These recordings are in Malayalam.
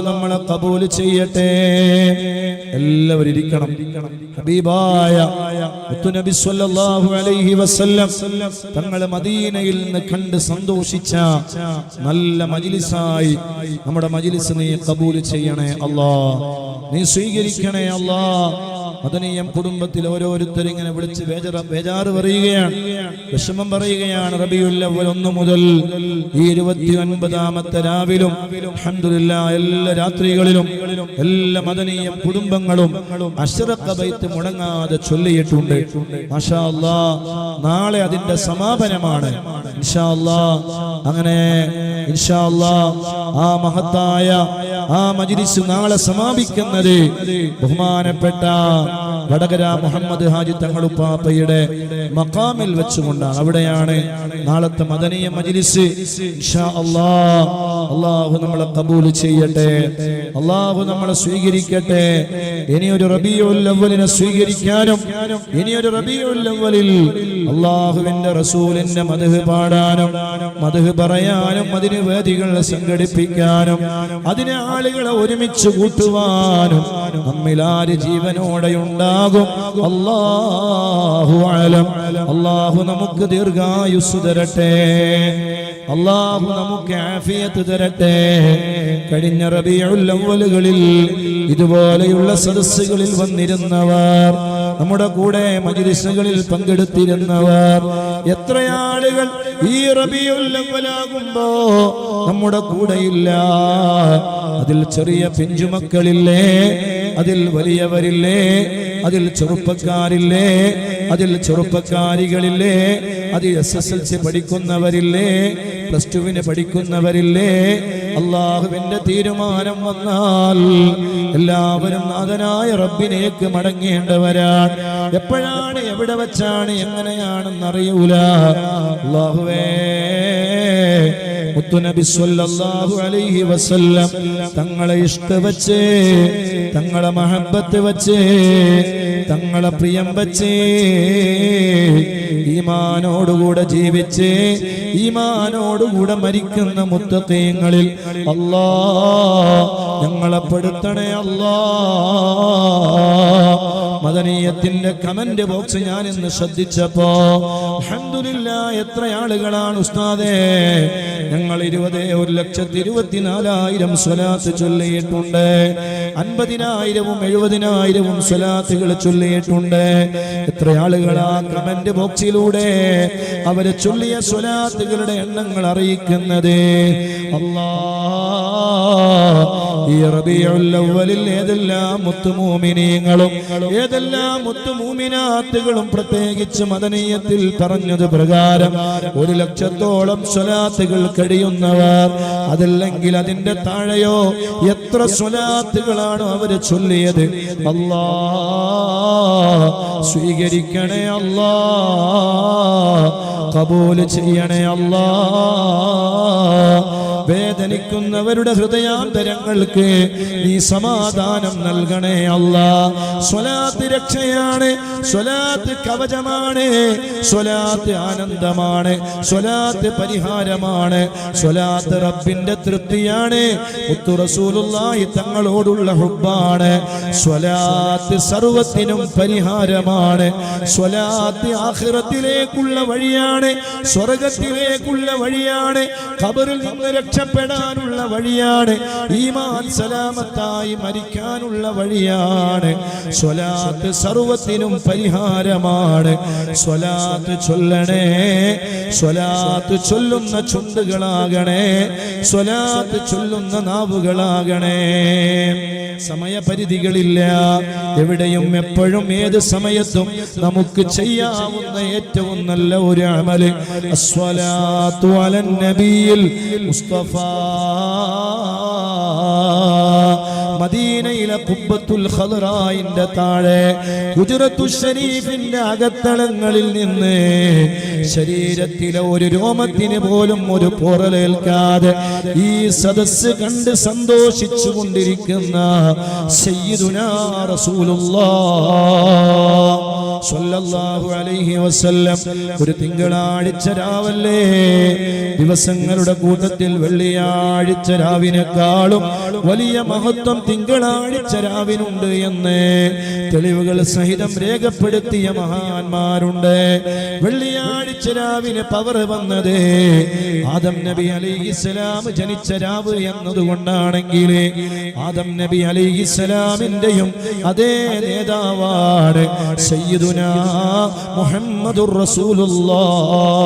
നമ്മളെ കബൂൽ ചെയ്യട്ടെ. എല്ലാവരും ഇരിക്കണം. ഹബീബായ മുത്തുനബി സ്വല്ലല്ലാഹു അലൈഹി വസല്ലം തങ്ങളെ മദീനയിൽ നിന്ന് കണ്ട് സന്തോഷിച്ച നല്ല മജ്ലിസായി നമ്മുടെ മജ്ലിസ് നീ കബൂൽ ചെയ്യണേ അല്ലാഹ്, നീ സ്വീകരിക്കണേ അല്ലാഹ്. മദനിയം കുടുംബത്തിൽ ഓരോരുത്തരും ഇങ്ങനെ വിളിച്ച് ബേജാറ് പറയുകയാണ്, വിഷമം പറയുകയാണ്. റബീഉൽ അവ്വൽ 1 മുതൽ ഈ 29ാമത്തെ രാവിലും അൽഹംദുലില്ലാഹ് എല്ലാ രാത്രികളിലും എല്ലാ മദനിയം കുടുംബങ്ങളും അശ്റഖ ബൈത്ത് മുടങ്ങാതെ ചൊല്ലിയിട്ടുണ്ട്. മാഷാ അല്ലാഹ്, നാളെ അതിന്റെ സമാപനമാണ് ഇൻഷാ അല്ലാഹ്. അങ്ങനെ ഇൻഷാ അല്ലാഹ് ആ മഹത്തായ ആ മജ്ലിസ് നാളെ സമാപിക്കുന്നത് ബഹുമാനപ്പെട്ട വടകര മുഹമ്മദ് ഹാജി തങ്ങളുപ്പാപ്പയുടെ മഖാമിൽ വെച്ചുകൊണ്ടാണ്. അവിടെയാണ് നാളത്തെ മദനിയ മജ്ലിസ് ഇൻഷാ അല്ലാഹ്. അല്ലാഹു നമ്മളെ കബൂൽ ചെയ്യട്ടെ, അല്ലാഹു നമ്മളെ സ്വീകരിക്കട്ടെ. ഇനിയൊരു റബീഉൽ അവ്വലിനെ സ്വീകരിക്കാനും ഇനിയൊരു റബീഉൽ അവ്വലിൽ അല്ലാഹുവിന്റെ റസൂലിന്റെ മദ്ഹ് പാടാനും മദ്ഹ് പറയാനും അതിന് വേദികൾ സംഘടിപ്പിക്കാനും അതിനെ ആളുകളെ ഒരുമിച്ച് കൂട്ടുവാനും നമ്മിൽ ആര് ജീവനോടെയുണ്ടാകും അല്ലാഹു അലം. അല്ലാഹു നമുക്ക് ദീർഘായുസ്സ് തരട്ടെ, അല്ലാഹു നമുക്ക് ആഫിയത്ത് തരട്ടെ. കഴിഞ്ഞ റബീഉൽ അവ്വലുകളിൽ ഇതുപോലെയുള്ള സദസ്സുകളിൽ വന്നിരുന്നവർ, നമ്മുടെ കൂടെ മജ്ലിസുകളിൽ പങ്കെടുത്തിരുന്നവർ, എത്ര ആളുകൾ ഈ റബീഉൽ അവ്വലാകുമ്പോ നമ്മുടെ കൂടെയില്ല. അതിൽ ചെറിയ പിഞ്ചുമക്കളില്ലേ, അതിൽ വലിയവരില്ലേ, അതിൽ ചെറുപ്പക്കാരില്ലേ, അതിൽ ചെറുപ്പക്കാരികളില്ലേ, അതിൽ SSLC പഠിക്കുന്നവരില്ലേ, +2 പഠിക്കുന്നവരില്ലേ. അല്ലാഹുവിന്റെ തീരുമാനം വന്നാൽ എല്ലാവരും നാഥനായ റബ്ബിലേക്ക് മടങ്ങേണ്ടവരാണ്. എപ്പോഴാണ്, എവിടെ വെച്ചാണ്, എങ്ങനെയാണെന്നറിയൂല. അല്ലാഹുവേ, മുത്തുനബി സ്വല്ലല്ലാഹു അലൈഹി വസല്ലം തങ്ങളെ ഇഷ്ക വെച്ച്, തങ്ങളെ മഹബത്ത് വെച്ച്, തങ്ങളെ പ്രിയം വെച്ച്, ഈമാനോടുകൂടെ ജീവിച്ച് ഈമാനോടുകൂടെ മരിക്കുന്ന മുത്തഖീങ്ങളിൽ അല്ലാഹ് ഞങ്ങളെ പെടുത്തണേ അല്ലാഹ്. മദനിയത്തിന്റെ കമന്റ് ബോക്സ് ഞാൻ ഇന്ന് ശ്രദ്ധിച്ചപ്പോ അൽഹംദുലില്ലാഹ് എത്ര ആളുകളാണ് ഉസ്താദേ, ഞങ്ങൾ 1,24,000 സ്വലാത്ത് ചൊല്ലിയിട്ടുണ്ട്, 50,000-ഉം 70,000-ഉം സ്വലാത്തുകൾ ചൊല്ലിയിട്ടുണ്ട്. എത്ര ആളുകളാ കമന്റ് ബോക്സിലൂടെ അവരെ ചൊല്ലിയ സ്വലാത്തുകളുടെ എണ്ണങ്ങൾ അറിയിക്കുന്നത്. അല്ലാഹ്, ഈ റബീഉൽ അവ്വലിൽ ഏതെല്ലാം മുത്തുമൂമിനീങ്ങളും ഏതെല്ലാം മുത്തുമൂമിനാത്തുകളും പ്രത്യേകിച്ച് മദനിയത്തിൽ പറഞ്ഞത് പ്രകാരം 1,00,000-ഓളം സ്വലാത്തുകൾ കഴിയുന്നവർ, അതല്ലെങ്കിൽ അതിന്റെ താഴെയോ എത്ര സ്വലാത്തുകളാണ് അവര് ചൊല്ലിയത്. അല്ലാഹ് സ്വീകരിക്കണേ അല്ലാഹ്, കബൂൽ ചെയ്യണേ അല്ലാഹ്. വേദനിക്കുന്നവരുടെ ഹൃദയാന്തരങ്ങൾക്ക് നീ സമാധാനം നൽകണേ അല്ലാഹ്. സ്വലാത്ത് രക്ഷയാണ്, സ്വലാത്ത് കവചമാണ്, സ്വലാത്ത് ആനന്ദമാണ്, സ്വലാത്ത് പരിഹാരമാണ്, സ്വലാത്ത് റബ്ബിന്റെ തൃപ്തിയാണ്, മുത്തു റസൂലുള്ളാഹി തങ്ങളോടുള്ള ഹുബ്ബാണ്. സ്വലാത്ത് സർവത്തിനും പരിഹാരമാണ്, സ്വലാത്ത് ആഖിറത്തിലേക്കുള്ള വഴിയാണ്, സ്വർഗ്ഗത്തിലേക്കുള്ള വഴിയാണ്, ഖബറിൽ നിന്ന് രക്ഷപ്പെടാനുള്ള വഴിയാണ്, ഈമാൻ സലാമത്തായി മരിക്കാനുള്ള വഴിയാണ്. സ്വലാത്ത് സർവത്തിനും പരിഹാരമാണ്. സ്വലാത്ത് ചൊല്ലണേ, സ്വലാത്ത് ചൊല്ലുന്ന ചുണ്ടുകളാകണേ, സ്വലാത്ത് ചൊല്ലുന്ന നാവുകളാകണേ. സമയപരിധികളില്ല, എവിടെയും എപ്പോഴും ഏത് സമയത്തും നമുക്ക് ചെയ്യാവുന്ന ഏറ്റവും നല്ല ഒരു അമല് അസ്സലാത്തു അലൻ നബിയിൽ മുസ്തഫ മദീനയിലെ ഖുബ്ബത്തുൽ ഖദറായിന്റെ താഴെ ഹുജ്റത്തുൽ ശരീഫിന്റെ അകത്തളങ്ങളിൽ നിന്ന് ശരീരത്തിലെ ഒരു രോമത്തിന് പോലും ഒരു പോറലേൽക്കാതെ ഈ സദസ്സ് കണ്ട് സന്തോഷിച്ചു കൊണ്ടിരിക്കുന്ന സയ്യിദുനാ റസൂലുള്ളാഹ് സ്വല്ലല്ലാഹു അലൈഹി വസല്ലം ഒരു തിങ്കളാഴ്ച രാവല്ലേ, ദിവസങ്ങളുടെ കൂട്ടത്തിൽ വെള്ളിയാഴ്ച രാവിനേക്കാളും വലിയ മഹത്വം തിങ്കളാഴ്ച രാവിനുണ്ട് എന്ന് തെളിവുകൾ സഹിതം രേഖപ്പെടുത്തിയ മഹാന്മാരുണ്ട്. വെള്ളിയാഴ്ച രാവിലെ പവർ വന്നത് ആദം നബി അലൈഹിസ്സലാം ജനിച്ച രാവ് എന്നതുകൊണ്ടാണെങ്കിൽ ആദം നബി അലൈഹിസ്സലാമിന്റെയും അതേ നേതാവാണ് സയ്യിദുനാ മുഹമ്മദുർ റസൂലുള്ളാഹ്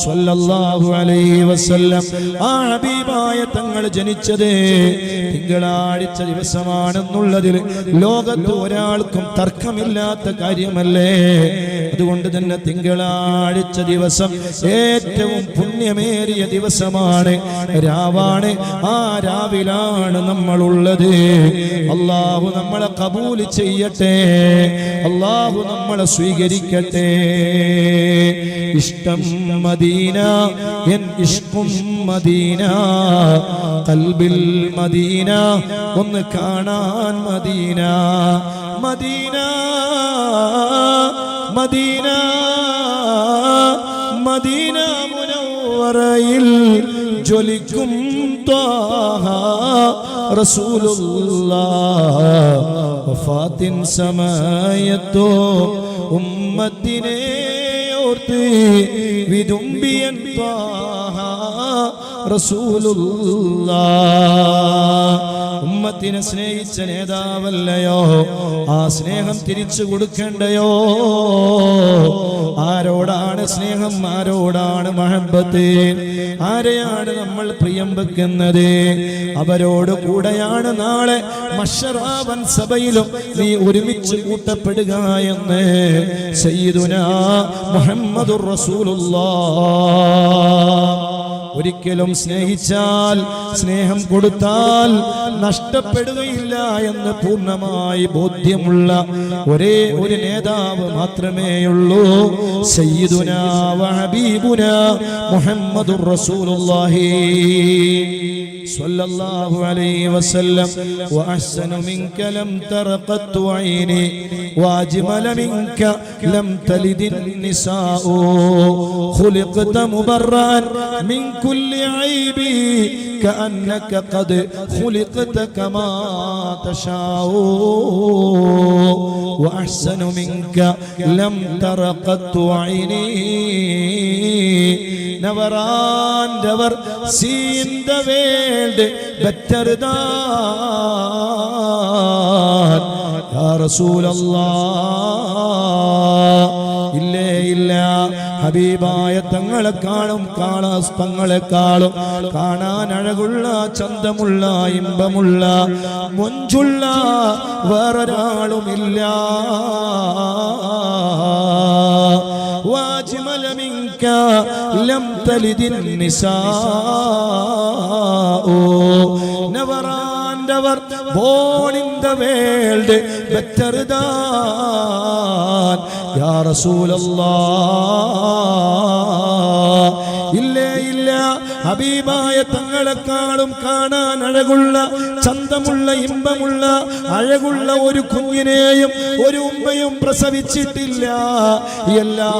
സ്വല്ലല്ലാഹു അലൈഹി വസല്ലം. ആ ഹബീബായ തങ്ങൾ ജനിച്ചത് തിങ്കളാഴ്ച ദിവസമാണെന്നുള്ളതിൽ ലോകത്ത് ഒരാൾക്കും തർക്കമില്ലാത്ത കാര്യമല്ലേ. അതുകൊണ്ട് തന്നെ തിങ്കളാഴ്ച ദിവസം ഏറ്റവും പുണ്യമേറിയ ദിവസമാണ്, രാവാണ്. ആ രാവിലാണ് നമ്മളുള്ളത്. അല്ലാഹു നമ്മളെ ഖബൂൽ ചെയ്യട്ടെ, അല്ലാഹു നമ്മളെ സ്വീകരിക്കട്ടെ. ഇഷ്ടം മദീന, എൻ ഇഷ്കും മദീന, ഖൽബിൽ മദീന, ഒന്ന് കാണാൻ മദീന. മദീന മദീന മദീന മുനവ്വറയിൽ ജ്വലിക്കും ത്വാഹ റസൂലുള്ളാഹ്. വഫാത്തിൻ സമയത്തോ ഉമ്മത്തിനെ ഓർത്ത് വിതുമ്പിയൻ ത്വാഹ റസൂലുള്ളാഹ്. ഉമ്മത്തിനെ സ്നേഹിച്ച നേതാവല്ലയോ, ആ സ്നേഹം തിരിച്ചു കൊടുക്കണ്ടയോ? ആരോടാണ് സ്നേഹം, ആരോടാണ് മഹബത്ത്? ആരെയാണ് നമ്മൾ പ്രിയം വെക്കുന്നത്? അവരോട് കൂടെയാണ് നാളെ മഹ്ശറാവൻ സഭയിലും നീ ഒരുമിച്ച് കൂട്ടപ്പെടുക എന്ന് സയ്യിദുനാ മുഹമ്മദുർ റസൂലുള്ളാഹ്. ഒരിക്കലും സ്നേഹിച്ചാൽ, സ്നേഹം കൊടുത്താൽ നഷ്ടപ്പെടുകയില്ല എന്ന് പൂർണ്ണമായി ബോധ്യമുള്ള ഒരേ ഒരു നേതാവ് മാത്രമേയുള്ളൂ, സയ്യിദുനാ വ ഹബീബുനാ മുഹമ്മദുർ റസൂലുള്ളാഹി സ്വല്ലല്ലാഹു അലൈഹി വസല്ലം. വഅഹ്സനു മിൻക ലം തറ ഖത്തു ഐനി വഅജ്മല മിൻക ലം തലിദിൻ നിസാഉ ഖുലിഖത മുബറൻ മിൻ കുല്ലി ഐബി കഅന്നക ഖദ് ഖുലിഖത കമാ തശാഉ വഅഹ്സനു മിൻക ലം തറ ഖത്തു ഐനി. Never on, never seen the world better than Ya Rasulallah. ഇല്ലേ ഇല്ല, ഹബീബായ തങ്ങളെക്കാളും തങ്ങളെക്കാളും കാണാൻ അഴകുള്ള, ചന്തമുള്ള, ഇമ്പമുള്ള, മുഞ്ചുള്ള വേറൊരാളുമില്ല. واجمل منك لم تلد النساء. never and ever born in the world better than Ya Rasulallah. ഇല്ലേ ഇല്ല, ഹബീബായ തങ്ങളെക്കാളും കാണാൻ അഴകുള്ള, ചന്തമുള്ള, ഇമ്പമുള്ള, അഴകുള്ള ഒരു കുഞ്ഞിനെയും ഒരു ഉമ്മയും പ്രസവിച്ചിട്ടില്ല. എല്ലാ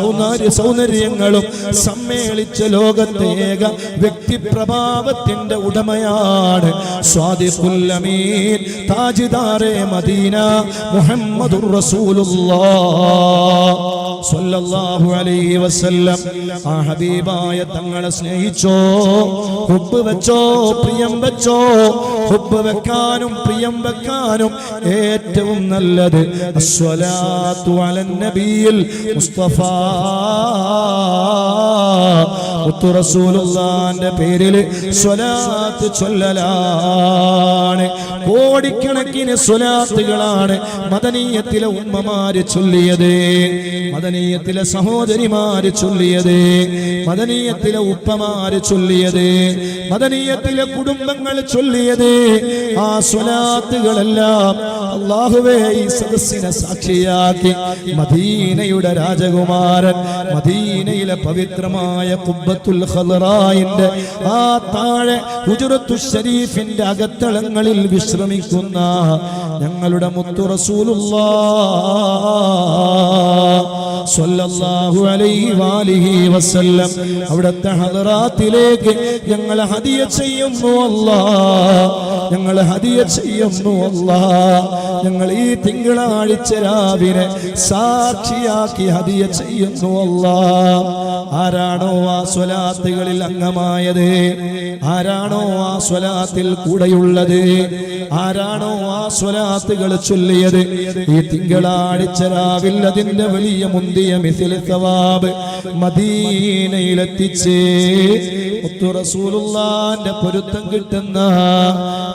സൗന്ദര്യങ്ങളും സമ്മേളിച്ച ലോകത്തെ ഏക വ്യക്തിപ്രഭാവത്തിന്റെ ഉടമയാണ് സ്വാദിഖുൽ അമീൻ താജിദാറെ മദീന മുഹമ്മദുർ റസൂലുള്ളാഹ് സ്വല്ലല്ലാഹു അലൈഹി വസല്ലം. ആ ഹബീബായ തങ്ങളെ സ്നേഹിച്ചോ, ഹുബ്ബ് വെച്ചോ, പ്രിയം വെച്ചോ. ഹുബ്ബ് വെക്കാനും പ്രിയം വെക്കാനും ഏറ്റവും നല്ലത് അസ്സലാത്തു അലൻ നബിയിൽ മുസ്തഫ മുത്തു റസൂലുള്ളാഹിന്റെ പേരിൽ സ്വലാത്ത് ചൊല്ലലാണ്. കോടിക്കണക്കിന് സ്വലാത്തുകളാണ് മദനീയത്തിലെ ഉമ്മമാര് ചൊല്ലിയത്, മദനീയത്തിലെ സഹോദരിമാര് ചൊല്ലിയത്, മദനീയത്തിലെ ഉപ്പമാര് ചൊല്ലിയത്, മദനീയത്തിലെ കുടുംബങ്ങൾ ചൊല്ലിയത്. ആ സ്വലാത്തുകളെല്ലാം അല്ലാഹുവേ ഈ സദസ്സിനെ സാക്ഷിയാക്കി മദീനയുടെ രാജകുമാരൻ, മദീനയിലെ പവിത്രമായ ഖുബ്ബത്തുൽ ഖദറായിന്റെ ആ താഴെ ഹുജറത്തു ശരീഫിന്റെ അകത്തളങ്ങളിൽ വിശ്രമിക്കുന്ന ഞങ്ങളുടെ മുത്തു റസൂലുള്ളാഹ് സ്വല്ലല്ലാഹു അലൈഹി വാലിഹി വസല്ലം അവിടുത്തെ ഹദറാത്തിലേക്ക് ഞങ്ങൾ ഹദിയ ചെയ്യുന്നു അല്ലാഹ്, ഞങ്ങൾ ഹദിയ ചെയ്യുന്നു അല്ലാഹ്. ഞങ്ങൾ ഈ തിങ്കളാഴ്ച രാവിലെ സാക്ഷിയാക്കി ഹദിയ ചെയ്യുന്നു അല്ലാഹ്. ആരാണോ ആ സ്വലാത്തുകളിൽ അംഗമായത്, ആരാണോ ആ സ്വലാത്തിൽ കൂടെയുള്ളത്, ആരാണോ ആ സ്വലാത്തുകൾ ചൊല്ലിയത്, ഈ തിങ്കളാഴ്ച രാവിൽ അതിന്റെ വലിയ മുന്തിയ മിഥിൽ സവാബ് മദീനയിലെത്തിച്ച് മുത്തു റസൂലുള്ളാഹിന്റെ പൊരുത്തം കിട്ടുന്ന,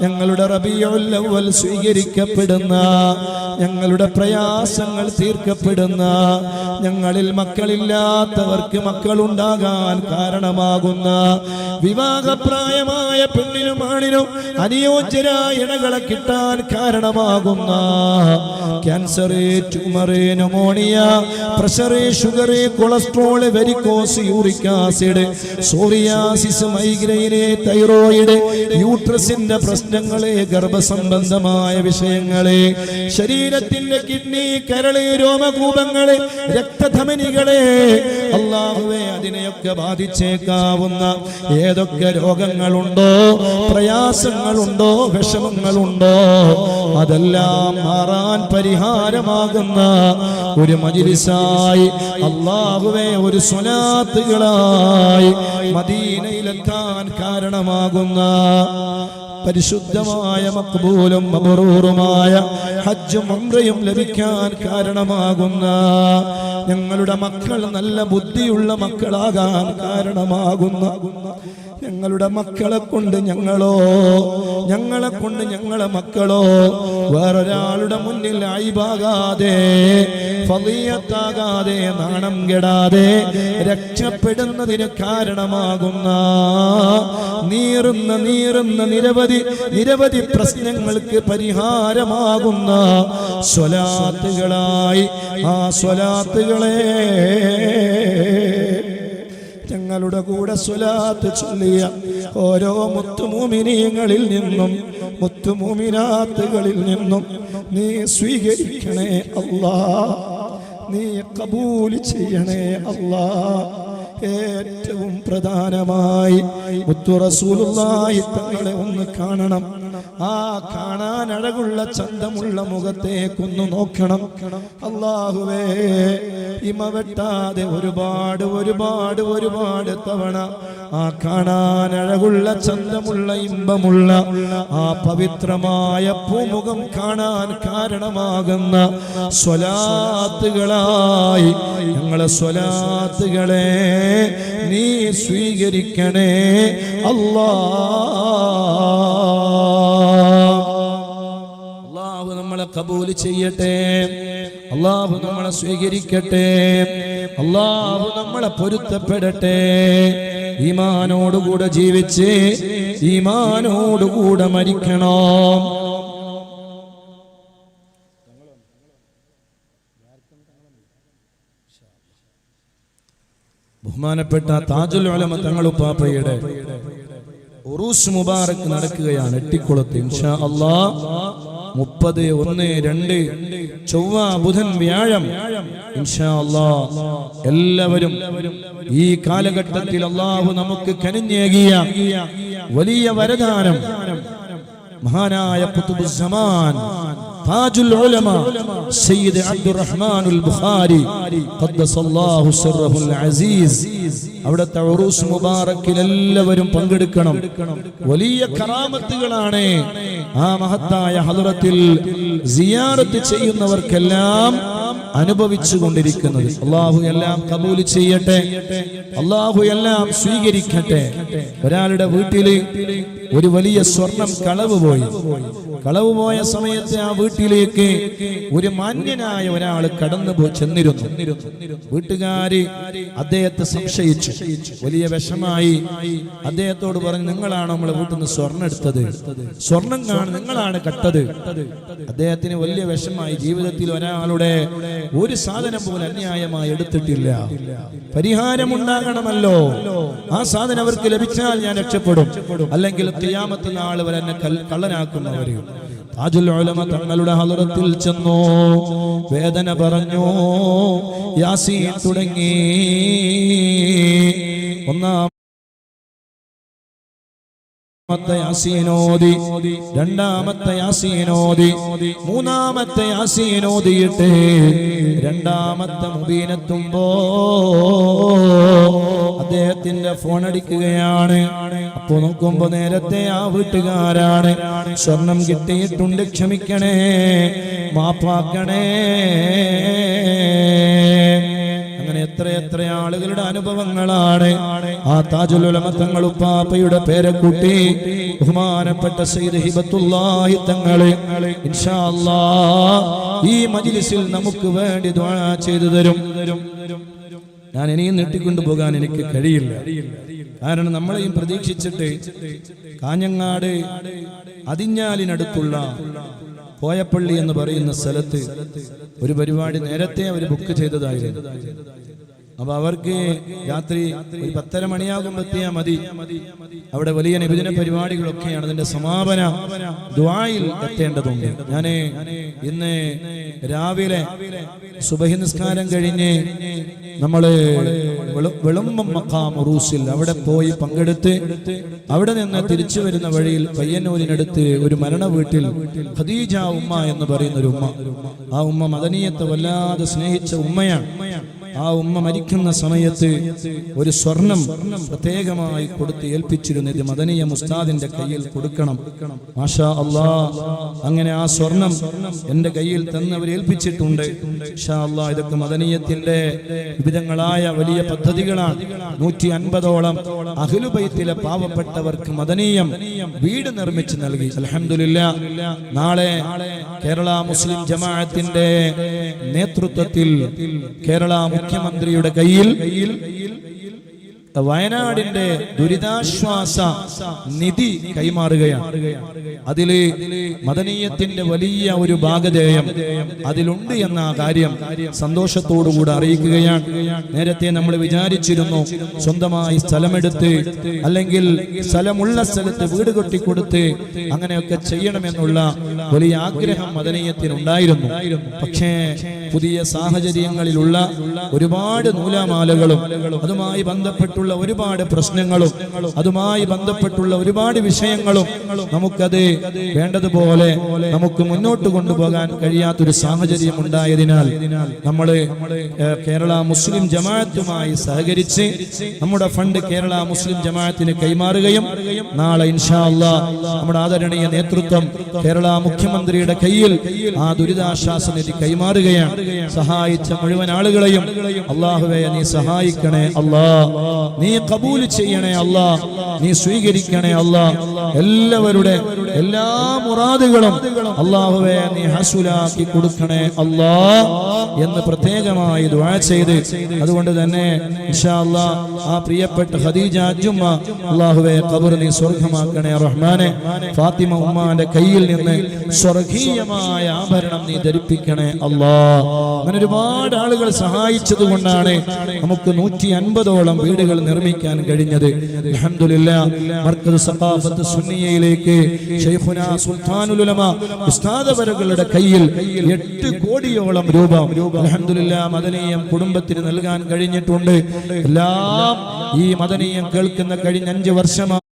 ഞങ്ങളുടെ റബീഉൽ അവ്വൽ സ്വീകരിക്കപ്പെടുന്ന, ഞങ്ങളുടെ പ്രയാസങ്ങൾ തീർക്കപ്പെടുന്ന, ഞങ്ങളിൽ മക്കളില്ലാത്തവർക്ക് മക്കളുണ്ടാകാൻ കാരണമാകുന്ന, വിവാഹപ്രായമായ പെണ്ണിനും ആണിനും അനുയോജ്യരായ ഇണകളെ കിട്ടാൻ കാരണമാകുന്ന, cancer, tumour, pneumonia, pressure, sugar, cholesterol, varicose, uric acid, psoriasis, migraine, thyroid, യൂട്രസിന്റെ പ്രശ്നങ്ങളെ, ഗർഭസംബന്ധമായ വിഷയങ്ങളെ, ശരീരത്തിന്റെ കിഡ്നി, കരള്, രോമകൂപങ്ങളെ, രക്തധമനികളെ, അല്ലാഹുവേ അതിനെയൊക്കെ ബാധിച്ചേക്കാവുന്ന ഏതൊക്കെ രോഗങ്ങളുണ്ടോ, പ്രയാസങ്ങളുണ്ടോ, വിഷമങ്ങളുണ്ടോ, അതെല്ലാം മാറാൻ പരിഹാരമാകുന്ന ഒരു മജ്‌ലിസായി അല്ലാഹുവേ, ഒരു സ്വലാത്തുകളായി മദീനയിലെത്താൻ കാരണമാകുന്ന പരിശുദ്ധമായ മഖ്ബൂലും മബ്റൂറുമായ ഹജ്ജും ഉംറയും ലഭിക്കാൻ കാരണമാകുന്ന, ഞങ്ങളുടെ മക്കൾ നല്ല ബുദ്ധിയുള്ള മക്കളാകാൻ കാരണമാകുന്ന, ഞങ്ങളുടെ മക്കളെ കൊണ്ട് ഞങ്ങളോ, ഞങ്ങളെ കൊണ്ട് ഞങ്ങളെ മക്കളോ വേറൊരാളുടെ മുന്നിൽ ഐബാകാതെ, ഫളീയത്താകാതെ, നാണം കെടാതെ രക്ഷപ്പെടുന്നതിന് കാരണമാകുന്ന നീറുന്ന നിരവധി പ്രശ്നങ്ങൾക്ക് പരിഹാരമാകുന്ന സ്വലാത്തുകളായി ആ സ്വലാത്തുകളെ ഞങ്ങളുടെ കൂടെ സ്വലാത്ത് ചൊല്ലിയ ഓരോ മുത്തുമൂമിനീങ്ങളിൽ നിന്നും മുത്തുമൂമിനാത്തുകളിൽ നിന്നും നീ സ്വീകരിക്കണേ അല്ലാഹ്, നീ കബൂൽ ചെയ്യണേ അല്ലാഹ്. ഏറ്റവും പ്രധാനമായി മുത്തു റസൂലുള്ളാഹി തങ്ങളെ ഒന്ന് കാണണം. ആ കാണാൻ അഴകുള്ള ചന്തമുള്ള മുഖത്തേക്കൊന്ന് നോക്കണം. അല്ലാഹുവേ, ഇമ വെട്ടാതെ ഒരുപാട് തവണ ആ കാണാൻ അഴകുള്ള ചന്തമുള്ള ഇമ്പമുള്ള ആ പവിത്രമായ പൂമുഖം കാണാൻ കാരണമാകുന്ന സ്വലാത്തുകളായി ഞങ്ങളെ സ്വലാത്തുകളെ നീ സ്വീകരിക്കണേ അല്ലാഹു നമ്മളെ കബൂൽ ചെയ്യട്ടെ, അല്ലാഹു നമ്മളെ സ്വീകരിക്കട്ടെ, അല്ലാഹു നമ്മളെ പൊരുത്തപ്പെടട്ടെ. ഈമാനോടുകൂടെ ജീവിച്ച് ഈമാനോടുകൂടെ മരിക്കണം. ബഹുമാനപ്പെട്ട താജുൽ ഉലമ തങ്ങളുപ്പാപ്പയുടെ ഉറൂസ് മുബാറക് നടക്കുകയാണ് എട്ടിക്കുളത്ത്. ഇൻഷാ അല്ലാഹ് 30, 1, 2 ചൊവ്വ, ബുധൻ, വ്യാഴം ഇൻഷാ അല്ലാഹ് എല്ലാവരും ഈ കാലഘട്ടത്തിൽ അല്ലാഹു നമുക്ക് കനിഞ്ഞേകിയ വലിയ വരദാനം മഹാനായ ഖുതുബുസ്സമാൻ താജുൽ ഉലമ സയ്യിദ് അബ്ദുറഹ്മാനുൽ ബുഖാരി ഖദ്ദസല്ലാഹു സിർറഹുൽ അസീസ് അവിടുത്തെ ഉറൂസ് മുബാറക്കിൽ എല്ലാവരും പങ്കെടുക്കണം. വലിയ കറാമത്തുകളാണ് ആ മഹത്തായ ഹദ്റത്തിൽ സിയാറത്ത് ചെയ്യുന്നവർക്കെല്ലാം അനുഭവിച്ചു കൊണ്ടിരിക്കുന്നത്. അള്ളാഹു എല്ലാം കബൂൽ ചെയ്യട്ടെ, അള്ളാഹു എല്ലാം സ്വീകരിക്കട്ടെ. ഒരാളുടെ വീട്ടില് ഒരു വലിയ സ്വർണം കളവ് പോയ സമയത്ത് ആ വീട്ടിലേക്ക് ഒരു മാന്യനായ ഒരാൾ കടന്നു ചെന്നിരുന്നു. വീട്ടുകാര് അദ്ദേഹത്തെ സംശയിച്ചു, വലിയ വിഷമായി. അദ്ദേഹത്തോട് പറഞ്ഞു, നിങ്ങളാണ് നമ്മളെ വീട്ടിൽ നിന്ന് സ്വർണ്ണം എടുത്തത്, സ്വർണം നിങ്ങളാണ് കട്ടത്. അദ്ദേഹത്തിന് വലിയ വിഷമായി. ജീവിതത്തിൽ ഒരാളുടെ ഒരു സാധനം പോലും അന്യായമായി എടുത്തിട്ടില്ല. പരിഹാരമുണ്ടാകണമല്ലോ. ആ സാധനം അവർക്ക് ലഭിച്ചാൽ ഞാൻ രക്ഷപ്പെടും, അല്ലെങ്കിൽ ഖിയാമത്ത് നാൾ വരെ എന്നെ കള്ളനാക്കുന്നവര്. താജുൽ ഉലമ തങ്ങളുടെ ഹളറത്തിൽ ചെന്നു, വേദന പറഞ്ഞു, യാസീൻ തുടങ്ങി. ഒന്നാമത്തെ യാസീനോദി, രണ്ടാമത്തെ യാസീനോദി, മൂന്നാമത്തെ യാസീനോദിയിട്ട് രണ്ടാമത്തെ മുബീനെത്തുമ്പോ അദ്ദേഹത്തിന്റെ ഫോൺ അടിക്കുകയാണ്. അപ്പൊ നോക്കുമ്പോ നേരത്തെ ആ വീട്ടുകാരാണ്. സ്വർണം കിട്ടിയിട്ടുണ്ട്, ക്ഷമിക്കണേ, മാപ്പാക്കണേ. അങ്ങനെ എത്ര ആളുകളുടെ അനുഭവങ്ങളാണ്. ആ താജുൽ ഉലമ തങ്ങൾ ഉപ്പാപ്പയുടെ പേരക്കുട്ടി ബഹുമാനപ്പെട്ട സയ്യിദ് ഹിബത്തുല്ലാഹി തങ്ങളെ ഇൻഷാ അല്ലാഹ് ഈ മജ്ലിസിൽ നമുക്ക് വേണ്ടി ദുആ ചെയ്തു തരും. ഞാൻ ഇനിയും നീട്ടിക്കൊണ്ടു പോകാൻ എനിക്ക് കഴിയില്ല. കാരണം നമ്മളെയും പ്രതീക്ഷിച്ചിട്ട് കാഞ്ഞങ്ങാട് അതിഞ്ഞാലിനടുത്തുള്ള കോയപ്പള്ളി എന്ന് പറയുന്ന സ്ഥലത്ത് ഒരു പരിപാടി നേരത്തെ അവർ ബുക്ക് ചെയ്തതായിരുന്നു. അപ്പൊ അവർക്ക് രാത്രി ഒരു 10:30 മണിയാകുമ്പോ എത്തിയാൽ മതി. അവിടെ വലിയ നബിദിന പരിപാടികളൊക്കെയാണ്. അതിന്റെ സമാപന ദുആയിൽ എത്തേണ്ടതുണ്ട്. ഞാന് ഇന്ന് രാവിലെ സുബഹി നിസ്കാരം കഴിഞ്ഞ് നമ്മള് വെളുമ്പം മഖാം ഉറൂസിൽ അവിടെ പോയി പങ്കെടുത്ത് അവിടെ നിന്ന് തിരിച്ചു വരുന്ന വഴിയിൽ പയ്യന്നൂരിനടുത്ത് ഒരു മരണ വീട്ടിൽ ഖദീജ ഉമ്മ എന്ന് പറയുന്ന ഒരു ഉമ്മ, ആ ഉമ്മ മദനിയത്തെ വല്ലാതെ സ്നേഹിച്ച ഉമ്മയാണ്. ആ ഉമ്മ മരിക്കുന്ന സമയത്ത് ഒരു സ്വർണം പ്രത്യേകമായി കൊടുത്ത് ഏൽപ്പിച്ചിരുന്നു. ഇത് മദനിയ മുസ്താദിന്റെ കയ്യിൽ കൊടുക്കണം. മാഷാ അല്ലാഹ്, അങ്ങനെ ആ സ്വർണം എന്റെ കയ്യിൽ തന്ന് അവർ ഏൽപ്പിച്ചിട്ടുണ്ട്. ഇൻഷാ അല്ലാഹ് ഇതൊക്കെ മദനിയത്തിന്റെ വിവിധങ്ങളായ വലിയ പദ്ധതികളാണ്. 150ഓളം അഹ്ലു ബൈത്തിലെ പാവപ്പെട്ടവർക്ക് മദനിയം വീട് നിർമ്മിച്ച് നൽകി. അൽഹംദുലില്ലാഹ്, നാളെ കേരള മുസ്ലിം ജമാഅത്തിന്റെ നേതൃത്വത്തിൽ കേരള മുഖ്യമന്ത്രിയുടെ കയ്യിൽ വയനാടിന്റെ ദുരിതാശ്വാസ നിധി കൈമാറുകയാണ്. അതില് മദനീയത്തിന്റെ വലിയ ഒരു ഭാഗധേയം അതിലുണ്ട് എന്ന കാര്യം സന്തോഷത്തോടുകൂടി അറിയിക്കുകയാണ്. നേരത്തെ നമ്മൾ വിചാരിച്ചിരുന്നു സ്വന്തമായി സ്ഥലമെടുത്ത് അല്ലെങ്കിൽ സ്ഥലമുള്ള സ്ഥലത്ത് വീട് കെട്ടിക്കൊടുത്ത് അങ്ങനെയൊക്കെ ചെയ്യണമെന്നുള്ള വലിയ ആഗ്രഹം മദനീയത്തിനുണ്ടായിരുന്നു. പക്ഷേ പുതിയ സാഹചര്യങ്ങളിലുള്ള ഒരുപാട് നൂലാമാലകളും അതുമായി ബന്ധപ്പെട്ടുള്ള ഒരുപാട് പ്രശ്നങ്ങളും അതുമായി ബന്ധപ്പെട്ടുള്ള ഒരുപാട് വിഷയങ്ങളും നമുക്കത് വേണ്ടതുപോലെ നമുക്ക് മുന്നോട്ട് കൊണ്ടുപോകാൻ കഴിയാത്തൊരു സാഹചര്യം ഉണ്ടായതിനാൽ നമ്മൾ കേരള മുസ്ലിം ജമാഅത്തുമായി സഹകരിച്ച് നമ്മുടെ ഫണ്ട് കേരള മുസ്ലിം ജമാഅത്തിന് കൈമാറുകയും നാളെ ഇൻഷാ അല്ലാഹ് നമ്മുടെ ആദരണീയ നേതൃത്വം കേരള മുഖ്യമന്ത്രിയുടെ കയ്യിൽ ആ ദുരിതാശ്വാസ നിധി കൈമാറുകയാണ്. സഹായിച്ച മുഴുവൻ ആളുകളെയും അല്ലാഹുവേ നീ സഹായിക്കണേ അല്ലാഹ്, നീ കബൂൽ ചെയ്യണേ അല്ലാഹ്, നീ സ്വീകരിക്കണേ അല്ലാഹ്. എല്ലാവരുടെ എല്ലാ മുറാദുകളും അല്ലാഹുവേ നീ ഹസുലാക്കി കൊടുക്കണേ അല്ലാഹ് എന്ന് പ്രത്യേകമായി ദുആ ചെയ്ത്, അതുകൊണ്ട് തന്നെ ഇൻഷാ അല്ലാഹ് ആ പ്രിയപ്പെട്ട ഖദീജ അജ്ജുമ്മ അല്ലാഹുവേ ഖബർ നീ സ്വർഗ്ഗമാക്കണേ റഹ്മാനെ. ഫാത്തിമ ഉമ്മാന്റെ കയ്യിൽ നിന്ന് സ്വർഗീയമായ ആഭരണം നീ ധരിപ്പിക്കണേ അല്ലാഹ്. അങ്ങനെ ഒരുപാട് ആളുകൾ സഹായിച്ചത് കൊണ്ടാണ് നമുക്ക് 150ഓളം വീടുകൾ നിർമ്മിക്കാൻ കഴിഞ്ഞത്. അൽഹംദുലില്ലാഹ്, മർക്കസ് സഖാഫത്ത് സുന്നിയയിലേക്ക് ശൈഖുനാ സുൽത്താനുൽ ഉലമ ഉസ്താദ് അവരുടെ കയ്യിൽ 8 കോടിയോളം രൂപ അൽഹംദുലില്ലാഹ് മദനീയം കുടുംബത്തിന് നൽകാൻ കഴിഞ്ഞിട്ടുണ്ട്. എല്ലാം ഈ മദനീയം കേൾക്കുന്ന കഴിഞ്ഞ 5 വർഷമായി